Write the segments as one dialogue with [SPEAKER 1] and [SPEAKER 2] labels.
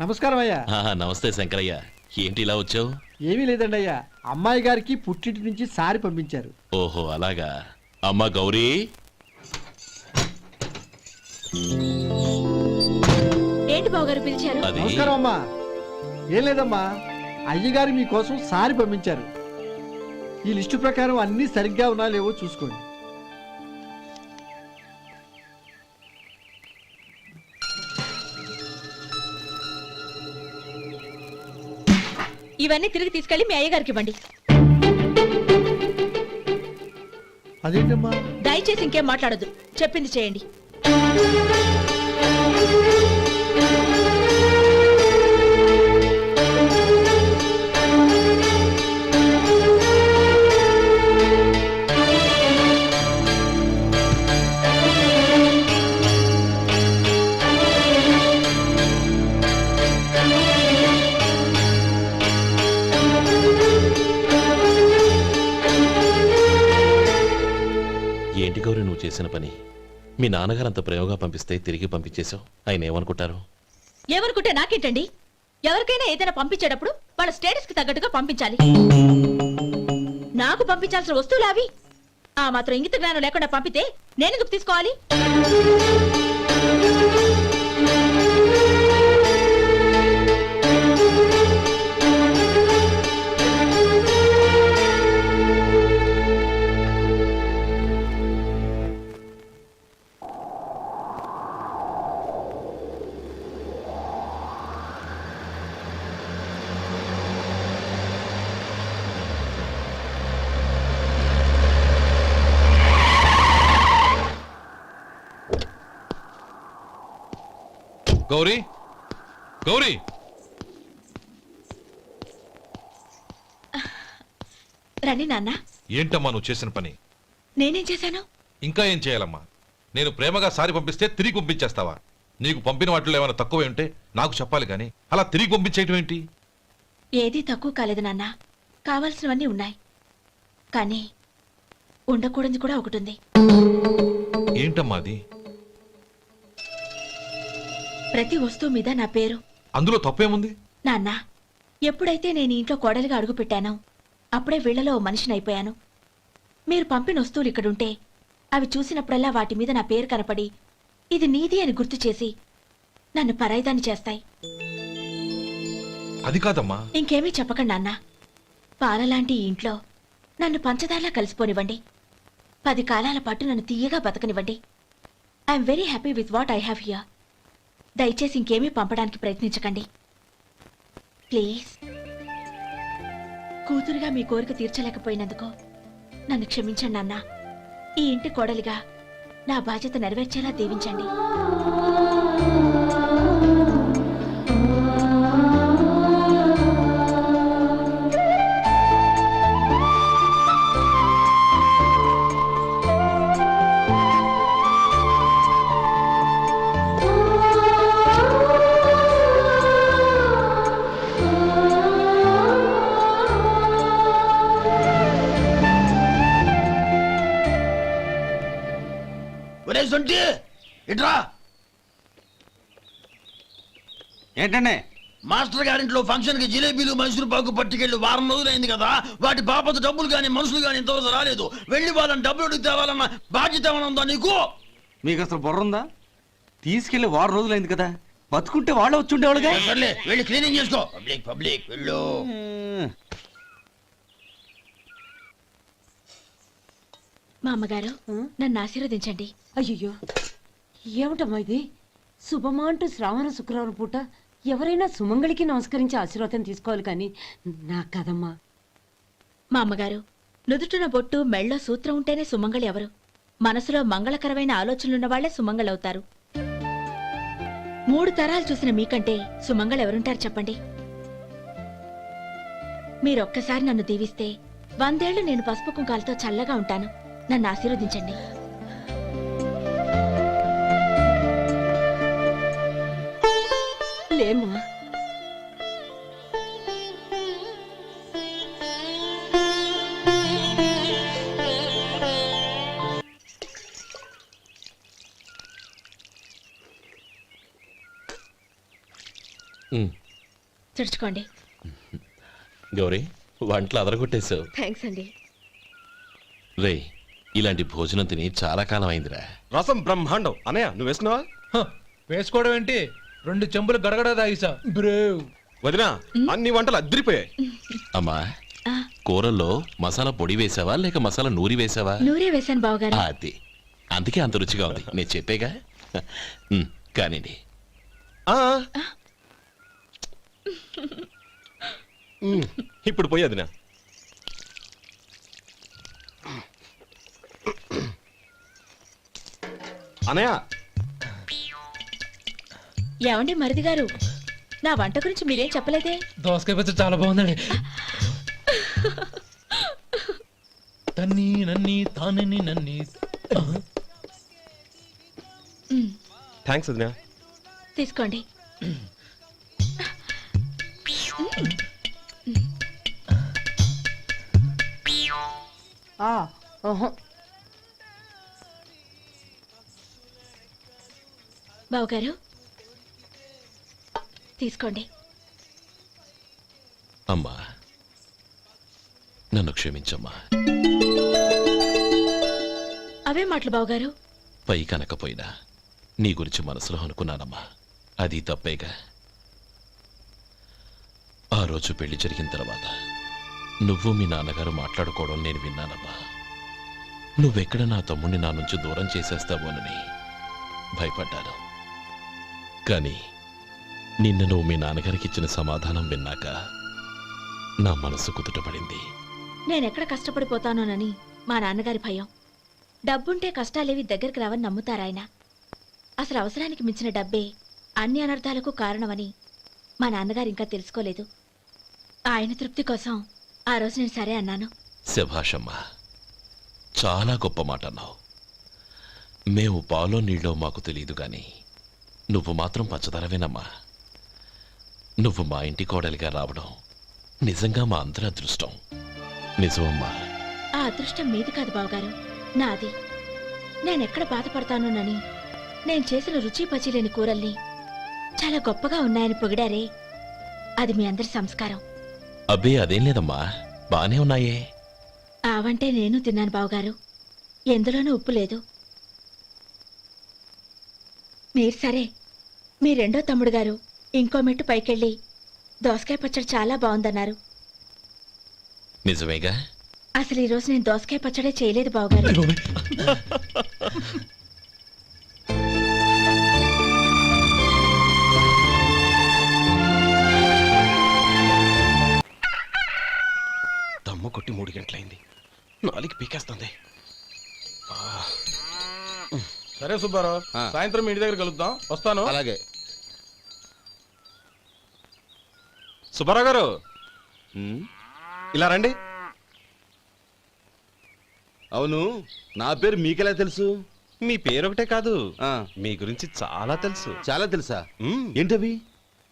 [SPEAKER 1] నమస్కారం అయ్యా.
[SPEAKER 2] నమస్తే శంకరయ్య, ఏంటి ఇలా వచ్చావు?
[SPEAKER 1] ఏమీ లేదండి అయ్యా, అమ్మాయి గారికి పుట్టింటి నుంచి సారి పంపించారు.
[SPEAKER 2] ఓహో అలాగా. అమ్మా గౌరీ,
[SPEAKER 3] ఏంటి బావగారు పిలిచారు?
[SPEAKER 1] నమస్కారం అమ్మా. ఏం లేదమ్మా, అయ్యగారు మీకోసం సారి పంపించారు. ఈ లిస్టు ప్రకారం అన్ని సరిగ్గా ఉన్నా లేవో చూసుకోండి.
[SPEAKER 3] ఇవన్నీ తిరిగి తీసుకెళ్లి మీ అయ్యగారికి ఇవ్వండి.
[SPEAKER 1] అదేంటమ్మా?
[SPEAKER 3] దయచేసి ఇంకేం మాట్లాడొద్దు, చెప్పింది చేయండి.
[SPEAKER 2] ఏంటి గౌరీ నువ్వు చేసిన పని? మీ నాన్నగారు అంత ప్రేమగా పంపిస్తే తిరిగి పంపించేశావు. ఆయన ఏమనుకుంటారు?
[SPEAKER 3] ఎవరుకుంటే నాకేంటండి? ఎవరికైనా ఏదైనా పంపించేటప్పుడు వాళ్ళ స్టేటస్ కి తగ్గట్టుగా పంపించాలి. నాకు పంపించాల్సిన వస్తువులు అవి. ఆ మాత్రం ఇంగిత జ్ఞానం లేకుండా పంపితే నేనెందుకు తీసుకోవాలి?
[SPEAKER 4] గౌరీ, గౌరీ,
[SPEAKER 3] రండి నాన్న.
[SPEAKER 4] ఏంటమ్మా నువ్వు చేసిన పని?
[SPEAKER 3] నేనేం చేశాను?
[SPEAKER 4] ఇంకా ఏం చేయాలమ్మా? నేను ప్రేమగా సారి పంపిస్తే తిరిగి పంపించేస్తావా? నీకు పంపిన వాటిలో ఏమైనా తక్కువ ఉంటే నాకు చెప్పాలి కానీ అలా తిరిగి పంపించేయటం ఏంటి?
[SPEAKER 3] ఏదీ తక్కువ కాలేదు నాన్న, కావాల్సినవన్నీ ఉన్నాయి. కానీ ఉండకూడదు కూడా ఒకటి ఉంది.
[SPEAKER 4] ఏంటమ్మా అది?
[SPEAKER 3] ప్రతి వస్తువు మీద నా పేరు.
[SPEAKER 4] అందులో తప్పేముంది?
[SPEAKER 3] నాన్న, ఎప్పుడైతే నేను ఇంట్లో కోడలిగా అడుగు పెట్టానో అప్పుడే వీళ్లలో ఓ మనిషిని అయిపోయాను. మీరు పంపిన వస్తువులు ఇక్కడుంటే అవి చూసినప్పుడల్లా వాటి మీద నా పేరు కనపడి ఇది నీది అని గుర్తు చేసి నన్ను పరాయిదాన్ని చేస్తాయి.
[SPEAKER 4] అది కాదమ్మా.
[SPEAKER 3] ఇంకేమీ చెప్పకండి నాన్న. పాలలాంటి ఈ ఇంట్లో నన్ను పంచదారలా కలిసిపోనివ్వండి. 10 కాలాల పాటు నన్ను తీయగా బతకనివ్వండి. I'm very happy with what I have here. దయచేసి ఇంకేమీ పంపడానికి ప్రయత్నించకండి ప్లీజ్. కూతురుగా మీ కోరిక తీర్చలేకపోయినందుకు నన్ను క్షమించండి నాన్న. ఈ ఇంటి కోడలిగా నా బాధ్యత నెరవేర్చేలా దీవించండి.
[SPEAKER 5] ఏంటండి?
[SPEAKER 6] మాస్టర్ గారింట్లో ఫంక్షన్ కి జిలేబీలు మైసూరు పాకు పట్టుకెళ్ళి వారం రోజులైంది కదా. వాటి బాపత డబ్బులు కానీ మనుషులు కానీ ఇంతవరకు రాలేదు. వెళ్ళి వాళ్ళని డబ్బులు అడిగి తేవాలన్న బాధ్యత ఏమైనా ఉందా నీకు?
[SPEAKER 5] మీకు అసలు బుర్ర ఉందా? తీసుకెళ్లి వారం రోజులైంది కదా, బతుకుంటే వాళ్ళు వచ్చి ఉండేవాళ్ళుగా.
[SPEAKER 6] సర్లే వెళ్ళి క్లీనింగ్ చేసుకో. పబ్లిక్ పబ్లిక్ వెళ్ళు.
[SPEAKER 3] మా అమ్మగారు నన్ను ఆశీర్వదించండి.
[SPEAKER 7] అయ్యో, ఏమిటమ్మా ఇది? శుభమా అంటూ శ్రావణ శుక్రవారం పూట ఎవరైనా సుమంగళికి నమస్కరించి ఆశీర్వాదం తీసుకోవాలి కానీ నా కదమ్మా.
[SPEAKER 3] మా అమ్మగారు, నుదుటిన బొట్టు మెళ్ళో సూత్రం ఉంటేనే సుమంగళి ఎవరు? మనసులో మంగళకరమైన ఆలోచనలున్న వాళ్లే సుమంగళవుతారు. 3 తరాలు చూసిన మీకంటే సుమంగళెవరుంటారు చెప్పండి? మీరొక్కసారి నన్ను దీవిస్తే 100 ఏళ్లు నేను పసుపు కుంకాలతో చల్లగా ఉంటాను. నన్ను ఆశీర్వదించండి.
[SPEAKER 7] లేమ్మా,
[SPEAKER 2] ఉమ్.
[SPEAKER 3] తుడుచుకోండి.
[SPEAKER 2] గౌరీ వంటలు అదరగొట్టేశావు.
[SPEAKER 3] థ్యాంక్స్ అండి.
[SPEAKER 2] రే ఇలాంటి భోజనం తిని చాలా కాలం అయిందిరా.
[SPEAKER 8] రసం బ్రహ్మాండం. అనయ్య నువ్వు వేసుకున్నావా?
[SPEAKER 9] వేసుకోవడం ఏంటి, 2 చెంబులు గడగడ తాగిసా బ్రేవ్.
[SPEAKER 8] వదినా అన్ని వంటలు అద్దరిపోయాయి.
[SPEAKER 2] అమ్మా
[SPEAKER 3] ఆ,
[SPEAKER 2] కూరల్లో మసాలా పొడి వేసావా లేక మసాలా నూరి వేసావా?
[SPEAKER 3] నూరే వేశాను బావగారు.
[SPEAKER 2] అది అందుకే అంత రుచిగా ఉంది. నేను చెప్పేగా. కానివ్వండి.
[SPEAKER 8] ఆ. ఇప్పుడు పోయి వదినా. అనయ్య
[SPEAKER 3] ఏమండి మరిది గారు, నా వంట గురించి మీరేం చెప్పలేదే?
[SPEAKER 9] దోసకాయ పచ్చడి చాలా బాగుందండి. తన్ని నన్ని తానని నన్ని.
[SPEAKER 8] థ్యాంక్స్ వదినా.
[SPEAKER 3] తీసుకోండి. బావగారు తీసుకోండి.
[SPEAKER 2] అమ్మా నన్ను క్షమించమ్మా.
[SPEAKER 3] అవే మాటలు బావగారు.
[SPEAKER 2] పై కనకపోయినా నీ గురించి మనసులో అనుకున్నానమ్మా. అది తప్పేగా. ఆ రోజు పెళ్లి జరిగిన తర్వాత నువ్వు మీ నాన్నగారు మాట్లాడుకోవడం నేను విన్నానమ్మా. నువ్వెక్కడ నా తమ్ముడిని నా నుంచి దూరం చేసేస్తావోనని భయపడ్డాను. కానీ నిన్న నువ్వు మీ నాన్నగారికి ఇచ్చిన సమాధానం విన్నాక నా మనసు కుదుటపడింది.
[SPEAKER 3] నేనెక్కడ కష్టపడిపోతానోనని మా నాన్నగారి భయం. డబ్బుంటే కష్టాలేవి దగ్గరికి రావని నమ్ముతారాయన. అసలు అవసరానికి మించిన డబ్బే అన్ని అనర్థాలకు కారణమని మా నాన్నగారు ఇంకా తెలుసుకోలేదు. ఆయన తృప్తి కోసం ఆ రోజు నేను సరే అన్నాను.
[SPEAKER 2] శభాషమ్మా, చాలా గొప్ప మాట అన్నావు. మేము పాలో నీళ్ళో మాకు తెలియదు గాని నువ్వు మాత్రం పచ్చదనవేనమ్మా. నువ్వు మా ఇంటి కోడలిగా రావడం నిజంగా మా అందరి అదృష్టం. నిజమమ్మా.
[SPEAKER 3] ఆ అదృష్టం మీది కాదు బావగారు, నాది. నేనెక్కడ బాధపడతానోనని నేను చేసిన రుచి పచిలేని కూరల్ని చాలా గొప్పగా ఉన్నాయని పొగిడారే, అది మీ అందరి సంస్కారం.
[SPEAKER 2] అబ్బే అదేం లేదమ్మా, బానే ఉన్నాయే.
[SPEAKER 3] ఆవంటే నేను తిన్నాను బావగారు, ఎందులోనూ ఉప్పు లేదు. మీరు సరే, మీ రెండో తమ్ముడు గారు ఇంకో మెట్టు పైకెళ్ళి దోసకాయ పచ్చడి చాలా బాగుందన్నారు.
[SPEAKER 2] నిజమేగా.
[SPEAKER 3] అసలు ఈరోజు నేను దోసకాయ పచ్చడే చేయలేదు బావగారు.
[SPEAKER 8] దమ్ము కొట్టి 3 గంటలైంది. 4కి పీకేస్తుంది.
[SPEAKER 9] సరే సుబ్బారావు, సాయంత్రం మీ ఇంటి దగ్గర కలుద్దాం. వస్తాను.
[SPEAKER 6] అలాగే.
[SPEAKER 8] సుబ్బారావు గారు ఇలా రండి.
[SPEAKER 6] అవును, నా పేరు మీకెలా తెలుసు?
[SPEAKER 8] మీ పేరు ఒకటే కాదు, మీ గురించి చాలా తెలుసు.
[SPEAKER 6] చాలా తెలుసా?
[SPEAKER 8] మ్మ్.
[SPEAKER 6] ఏంటవి?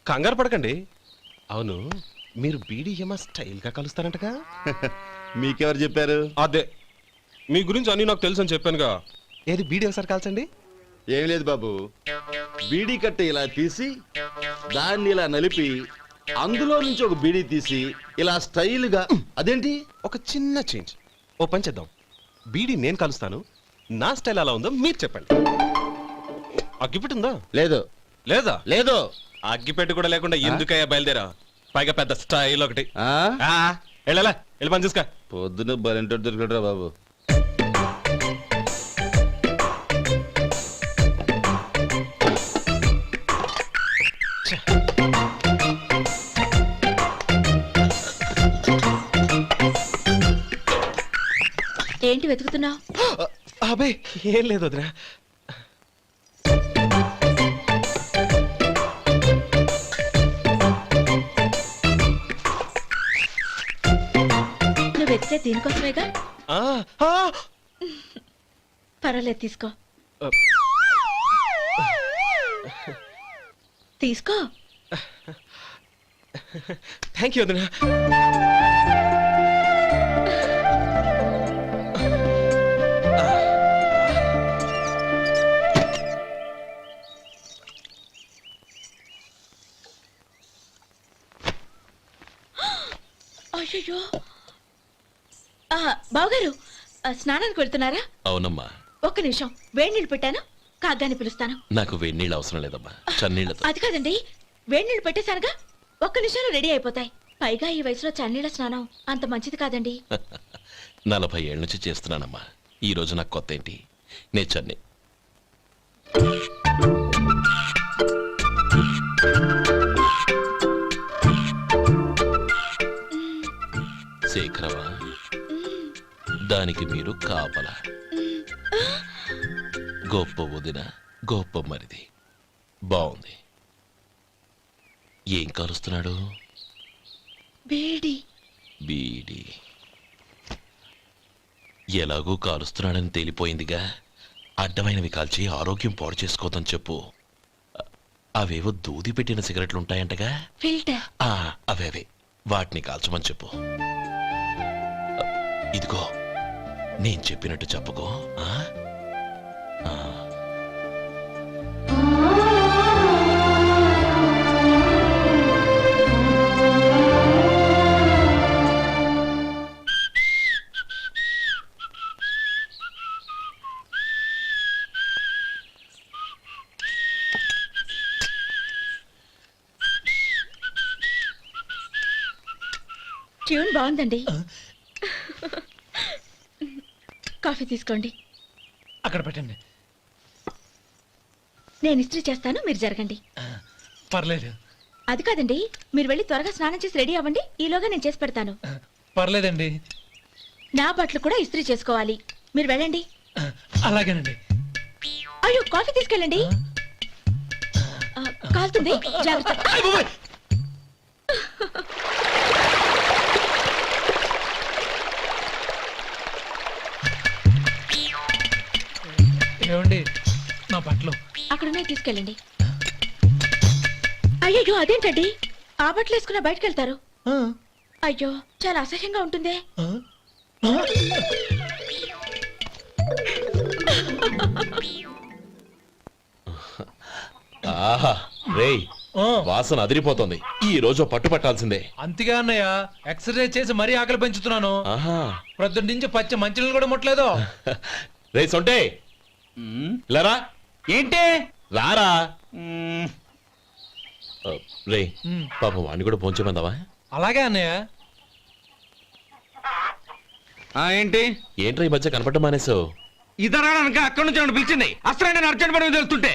[SPEAKER 8] కంగారు పడకండి. అవును, మీరు బీడీఎం స్టైల్ గా కలుస్తారంటగా?
[SPEAKER 6] మీకెవరు చెప్పారు?
[SPEAKER 8] అదే, మీ గురించి అన్ని నాకు తెలుసు అని చెప్పానుగా. ఏది బీడీ ఒకసారి కాల్చండి.
[SPEAKER 6] ఏం లేదు బాబు, బీడీ కట్ట ఇలా తీసి దాన్ని ఇలా నలిపి అందులో నుంచి ఒక బీడీ తీసి ఇలా స్టైల్గా. అదేంటి?
[SPEAKER 8] ఒక చిన్న చేంజ్. ఓ పని చేద్దాం, బీడీ నేను కలుస్తాను, నా స్టైల్ అలా ఉందో మీరు చెప్పండి. అగ్గిపెట్టి ఉందా?
[SPEAKER 6] లేదు.
[SPEAKER 8] లేదా?
[SPEAKER 6] లేదు.
[SPEAKER 8] అగ్గిపెట్టి కూడా లేకుండా ఎందుకయ్యా బయలుదేరా? పైగా పెద్ద స్టైల్ ఒకటి.
[SPEAKER 6] ఆ?
[SPEAKER 8] వెళ్ళాలా, వెళ్ళి పని చూసుకో.
[SPEAKER 6] పొద్దున బలింటోడు దొరికడరా బాబు.
[SPEAKER 3] ఏంటి వెతుకుతున్నావు?
[SPEAKER 8] అబే ఏం లేదు వదినా.
[SPEAKER 3] నువ్వు వెతికే దీనికోసమేగా.
[SPEAKER 8] ఆ, ఆ.
[SPEAKER 3] పర్వాలేదు, తీసుకో. తీసుకో.
[SPEAKER 8] థ్యాంక్ యూ వదినా.
[SPEAKER 3] అయ్యో బావగారు స్నానానికి వెళ్తున్నారా?
[SPEAKER 2] అవునమ్మా.
[SPEAKER 3] ఒక్క నిమిషం, వేడి నీళ్ళు పెట్టాను, కాగ్గాని పిలుస్తాను.
[SPEAKER 2] నాకు వేడినీళ్ళు అవసరం లేదమ్మా, చన్నీళ్ళతో.
[SPEAKER 3] అది కాదండి, వేడి నీళ్ళు పెట్టేశానుగా, ఒక్క నిమిషంలో రెడీ అయిపోతాయి. పైగా ఈ వయసులో చన్నీళ్ళ స్నానం అంత మంచిది కాదండి.
[SPEAKER 2] 40 ఏళ్ళ నుంచి చేస్తున్నానమ్మా. ఈ రోజు నాకు కొత్త ఏంటి? నే చన్ని. శేఖరవా, దానికి మీరు కాపలా. గొప్ప వదిన, గొప్ప మరిది. బాగుంది. ఏం కాలుస్తున్నాడు?
[SPEAKER 3] వేడి.
[SPEAKER 2] బీడి. ఎలాగూ కాలుస్తున్నాడని తేలిపోయిందిగా, అడ్డమైనవి కాల్చి ఆరోగ్యం పాడు చేసుకోదని చెప్పు. అవేవో దూది పెట్టిన సిగరెట్లు ఉంటాయంటగా,
[SPEAKER 3] ఫిల్టర్.
[SPEAKER 2] అవే వాటిని కాల్చమని చెప్పు. ఇదిగో, నేను చెప్పినట్టు చెప్పుకో.
[SPEAKER 3] ట్యూన్ బాగుందండి. కాఫీ తీసుకోండి.
[SPEAKER 9] అక్కడ పెట్టండి.
[SPEAKER 3] నేను ఇస్త్రీ చేస్తాను, మీరు జరగండి.
[SPEAKER 9] పర్లేదు.
[SPEAKER 3] అది కాదండి, మీరు వెళ్ళి త్వరగా స్నానం చేసి రెడీ అవ్వండి, ఈలోగా నేను చేసి పెడతాను.
[SPEAKER 9] పర్లేదండి.
[SPEAKER 3] నా బట్టలు కూడా ఇస్త్రీ చేసుకోవాలి, మీరు వెళ్ళండి.
[SPEAKER 9] అలాగేనండి.
[SPEAKER 3] అయ్యో, కాఫీ తీసుకెళ్ళండి. కాలుతుంది, జాగ్రత్త.
[SPEAKER 9] ఏమండి, నా బట్టలు
[SPEAKER 3] అక్కడున్నాయి, తీసుకెళ్ళండి. అయ్యో, అదేంటండి, ఆ బట్టలు వేసుకున్న బయటకు వెళ్తారు? అయ్యో, చాలా అసహ్యంగా ఉంటుందే.
[SPEAKER 2] ఆహా రేయ్, వాసన అదిరిపోతుంది. ఈ రోజు పట్టు పట్టాల్సిందే.
[SPEAKER 9] అంతగా అన్నయ్య, ఎక్సర్సైజ్ చేసి మరీ ఆకలి పెంచుతున్నాను.
[SPEAKER 2] ఆహా,
[SPEAKER 9] ప్రొద్దున నుంచి పచ్చ మంచినీళ్ళు కూడా ముట్టలేదు.
[SPEAKER 2] రే సొంటే, లరా.
[SPEAKER 5] ఏంటి?
[SPEAKER 2] రారా. రే, పాపం వాడిని కూడా పోంచమందావా?
[SPEAKER 9] అలాగే అన్నయ్య.
[SPEAKER 5] ఏంటి?
[SPEAKER 2] ఏంట్రా ఈ మధ్య కనపడటం మానేసావు?
[SPEAKER 5] ఇద్దరా అక్కడి నుంచి నన్ను పిలిచింది. అసలు నేను అర్జెంట్ పని తెలుస్తుంటే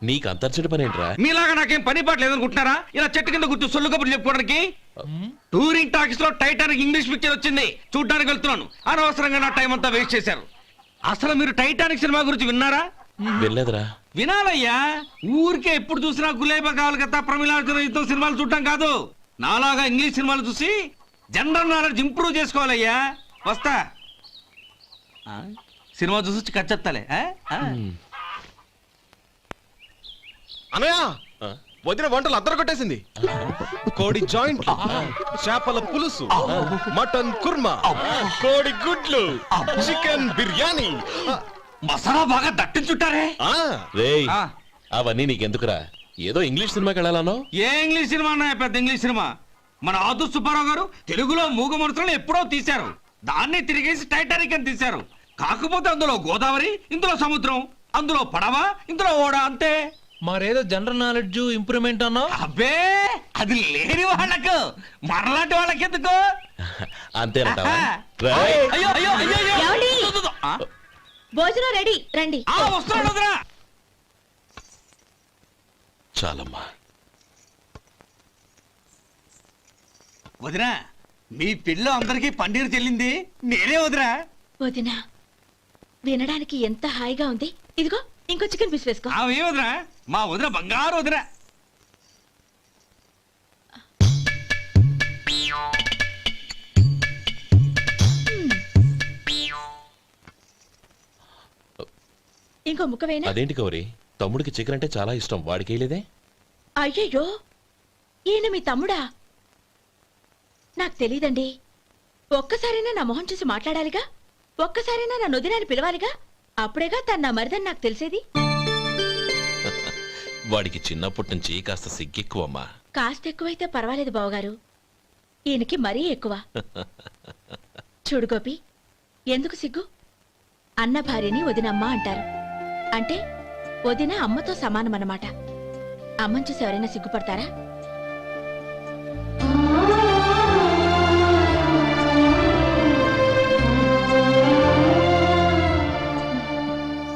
[SPEAKER 2] నీకు అంతర్చడి పని ఏంట్రా?
[SPEAKER 5] మీలాగా నాకేం పని పాట లేదనుకుంటున్నారా? ఇలా చెట్టు కింద కూర్చో సొల్లు కబుర్లు చెప్పుకోవడానికి. టూరింగ్ టాకీస్ లో టైటానిక్ ఇంగ్లీష్ పిక్చర్ వచ్చింది, చూడ్డానికి వెళ్తున్నాను. అనవసరంగా నా టైం అంతా వేస్ట్ చేశారు. అసలు మీరు టైటానిక్ సినిమా గురించి విన్నారా?
[SPEAKER 2] వెళ్ళలేదురా.
[SPEAKER 5] వినాలయ్యా. ఊరికే ఎప్పుడు చూసినా గులేబా కావాలి కదా, ప్రమిళార్జున సినిమాలు చూడటం కాదు. నాలాగా ఇంగ్లీష్ సినిమాలు చూసి జనరల్ నాలెడ్జ్ ఇంప్రూవ్ చేసుకోవాలయ్యా. వస్తా. సినిమా చూసి కచ్చెత్తాలే.
[SPEAKER 8] అనయా, వదిన వంటలు అద్దరు కొట్టేసింది. కోడి జాయింట్, చేపల పులుసు, మటన్ కుర్మా, కోడి గుడ్లు, చికెన్ బిర్యానీ,
[SPEAKER 5] మసాలా బాగా దట్టించుంటారే.
[SPEAKER 2] రేయ్, అవన్నీ నీకెందుకురా? ఏదో ఇంగ్లీష్ సినిమాకి వెళ్ళాలనో?
[SPEAKER 5] ఏ ఇంగ్లీష్ సినిమా అన్నా? పెద్ద ఇంగ్లీష్ సినిమా. మన ఆదు సుబ్బారావు గారు తెలుగులో మూగ మనుషులను ఎప్పుడో తీశారు. దాన్ని తిరిగేసి టైటానిక్ అని తీశారు. కాకపోతే అందులో గోదావరి, ఇందులో సముద్రం, అందులో పడవ, ఇందులో ఓడ, అంతే.
[SPEAKER 9] మరేదో జనరల్ నాలెడ్జ్ ఇంప్రూవ్మెంట్ అన్నా?
[SPEAKER 5] అబ్బే, అది లేని వాళ్ళకు, మరలాంటి వాళ్ళకి ఎందుకు?
[SPEAKER 2] అంతేనంటావా?
[SPEAKER 5] అయ్యో అయ్యో అయ్యో అయ్యో.
[SPEAKER 3] ఏమండి?
[SPEAKER 5] ఆ?
[SPEAKER 3] భోజనం రెడీ, రండి.
[SPEAKER 5] వస్తున్నాడు వదినా.
[SPEAKER 2] చాలమ్మా.
[SPEAKER 5] వదినా, మీ పిల్ల అందరికీ పన్నీరు చెల్లింది నేనే వదినా.
[SPEAKER 3] వదినా, వినడానికి ఎంత హాయిగా ఉంది. ఇదిగో ఇంకో చికెన్ పీస్ వేసుకో.
[SPEAKER 5] ఏ వదినా, మా వదిన బంగారు వదినా.
[SPEAKER 3] ఇంకో ముక్క వేయనా?
[SPEAKER 2] అదేంటి గౌరీ, తమ్ముడికి చికెన్ అంటే చాలా ఇష్టం, వాడికి వేయలేదే?
[SPEAKER 3] అయ్యయ్యో, ఈయన మీ తమ్ముడా? నాకు తెలీదండి. ఒక్కసారైనా నా మొహం చూసి మాట్లాడాలిగా, ఒక్కసారైనా నా నొదినాన్ని పిలవాలిగా, అప్పుడేగా తను నా మరిదని నాకు తెలిసేది.
[SPEAKER 2] వాడికి చిన్నప్పటి నుంచి కాస్త సిగ్గెక్కువమ్మా.
[SPEAKER 3] కాస్త ఎక్కువైతే పర్వాలేదు బావగారు. ఈయనకి మరీ ఎక్కువ. చూడు గోపి, ఎందుకు సిగ్గు? అన్న భార్యని వదినమ్మ అంటారు. అంటే వదిన అమ్మతో సమానమన్నమాట. అమ్మని చూసి ఎవరైనా సిగ్గుపడతారా?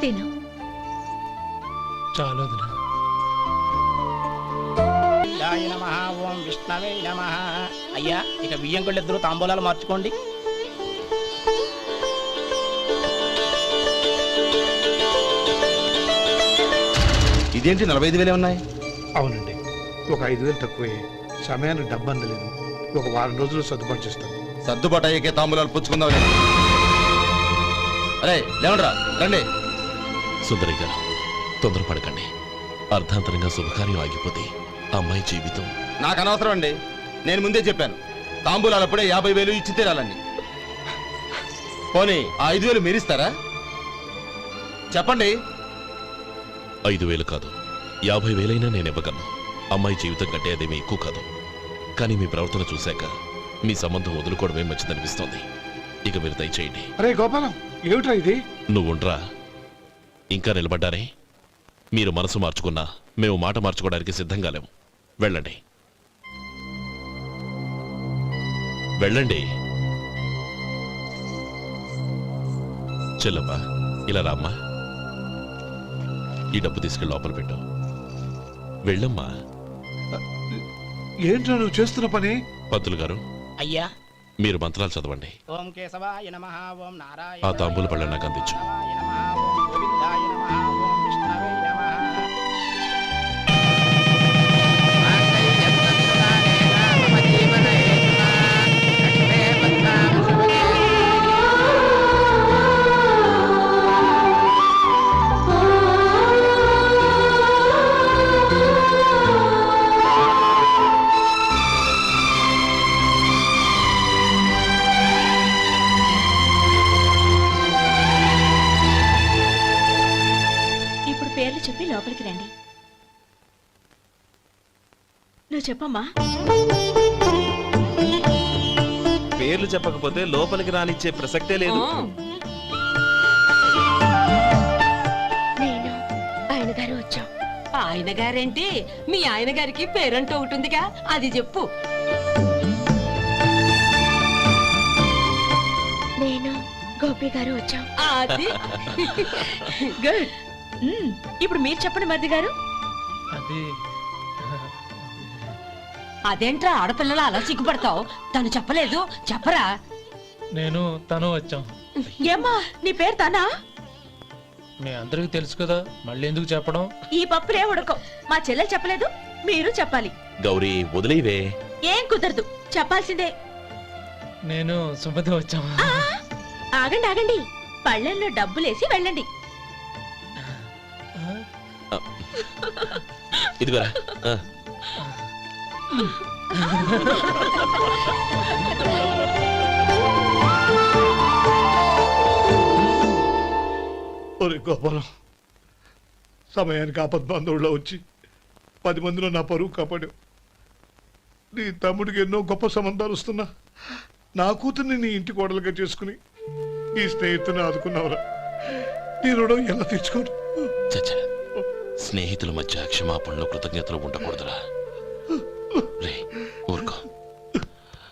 [SPEAKER 3] తిను.
[SPEAKER 9] చాలు వదినా.
[SPEAKER 10] ఓం విష్ణవే నమః. అయ్యా, ఇక బియ్యం కొళ్ళిద్దరూ తాంబూలాలు మార్చుకోండి.
[SPEAKER 5] ఇదేంటి 45,000 ఉన్నాయి?
[SPEAKER 11] అవునండి, ఒక 5,000 తక్కువే. సమయానికి డబ్బు అందలేదు. ఒక వారం రోజులు సర్దుబాటు చేస్తాను.
[SPEAKER 5] సర్దుబాటు అయ్యే తాంబూలాలు పుచ్చుకుందాం. అరే లేవండ్రా, రండి.
[SPEAKER 2] సుందరి గారు, తొందరపడకండి. అర్ధాంతరంగా శుభకార్యం ఆగిపోతే అమ్మాయి జీవితం.
[SPEAKER 5] నాకు అనవసరం అండి, నేను ముందే చెప్పాను. తాంబూలాలు అప్పుడే 50,000 ఇచ్చి తీరాలండి. పోనీ ఆ 5,000 మీరిస్తారా? చెప్పండి.
[SPEAKER 2] 5,000 కాదు, 50,000 నేను ఇవ్వగలను. అమ్మాయి జీవితం కంటే అదేమీ ఎక్కువ కాదు. కానీ మీ ప్రవర్తన చూశాక మీ సంబంధం వదులుకోవడమే మంచిదనిపిస్తోంది. ఇక మీరు దయచేయండి.
[SPEAKER 11] అరే గోపాలం, ఏమిట్రా ఇది?
[SPEAKER 2] నువ్వుండ్రా. ఇంకా నిలబడ్డారే? మీరు మనసు మార్చుకున్నా మేము మాట మార్చుకోవడానికి సిద్ధంగా లేము. వెళ్ళండి, వెళ్ళండి. చెల్లమ్మా, ఇలా రామ్మా. ఈ డబ్బు తీసుకెళ్ళి లోపల పెట్టు. వెళ్ళమ్మా.
[SPEAKER 11] ఏంట్రా నువ్వు చేస్తున్న పని?
[SPEAKER 2] పంతులు గారు,
[SPEAKER 10] అయ్యా,
[SPEAKER 2] మీరు మంత్రాలు చదవండి.
[SPEAKER 10] ఓం కేశవాయ నమః. ఓం నారాయణ.
[SPEAKER 2] ఆ తాంబూల పళ్ళ నాకు అందించు.
[SPEAKER 10] ఓం గోవిందాయ నమః. ఓం విష్ణవే నమః.
[SPEAKER 3] ఇప్పుడు పేర్లు చెప్పి లోపలికి రండి. నువ్వు చెప్పమ్మా.
[SPEAKER 8] పేర్లు చెప్పకపోతే లోపలికి రానిచ్చే ప్రసక్తే లేదు.
[SPEAKER 3] నేను ఆయన గారు వచ్చాం.
[SPEAKER 7] ఆయన గారేంటి, మీ ఆయన గారికి పేరంటూ ఒకటి ఉందిగా, అది చెప్పు.
[SPEAKER 3] నేను గోపి గారు వచ్చాం.
[SPEAKER 7] అది
[SPEAKER 3] గుడ్. ఇప్పుడు మీరు చెప్పండి మరిది గారు.
[SPEAKER 9] అది
[SPEAKER 7] అదేంట్రా ఆడపిల్లలు అలా సిగ్గుపడతావు? తను చెప్పలేదు, చెప్పరా.
[SPEAKER 9] నేను తను వచ్చాం.
[SPEAKER 3] ఏమ్మా, నీ పేరు తానా?
[SPEAKER 9] మీ అందరికీ తెలుసు కదా, మళ్ళీ ఎందుకు చెప్పడం?
[SPEAKER 3] ఈ పప్పులే ఉడకం. మా చెల్లెలు చెప్పలేదు, మీరు చెప్పాలి.
[SPEAKER 2] గౌరీ, వదిలేవే.
[SPEAKER 3] ఏం కుదరదు, చెప్పాల్సిందే.
[SPEAKER 9] నేను సుమతి వచ్చాం.
[SPEAKER 3] ఆ, ఆగండి ఆగండి, పళ్ళెంలో డబ్బులేసి వెళ్ళండి.
[SPEAKER 2] ఇదిగోరా.
[SPEAKER 11] ఒరే గోపాలం, సమయానికి ఆపద్బంధువుల్లో వచ్చి 10 మందిలో నా పరువు కాపాడావు. నీ తమ్ముడికి ఎన్నో గొప్ప సంబంధాలు వస్తున్నా నా కూతుర్ని నీ ఇంటి కోడలుగా చేసుకుని నీ స్నేహితుని ఆదుకున్నావురా. నీ రుణం ఎలా తీర్చుకోరు?
[SPEAKER 2] చచ్చా, స్నేహితుల మధ్య క్షమాపణలు కృతజ్ఞతలు ఉండకూడదురా. రే,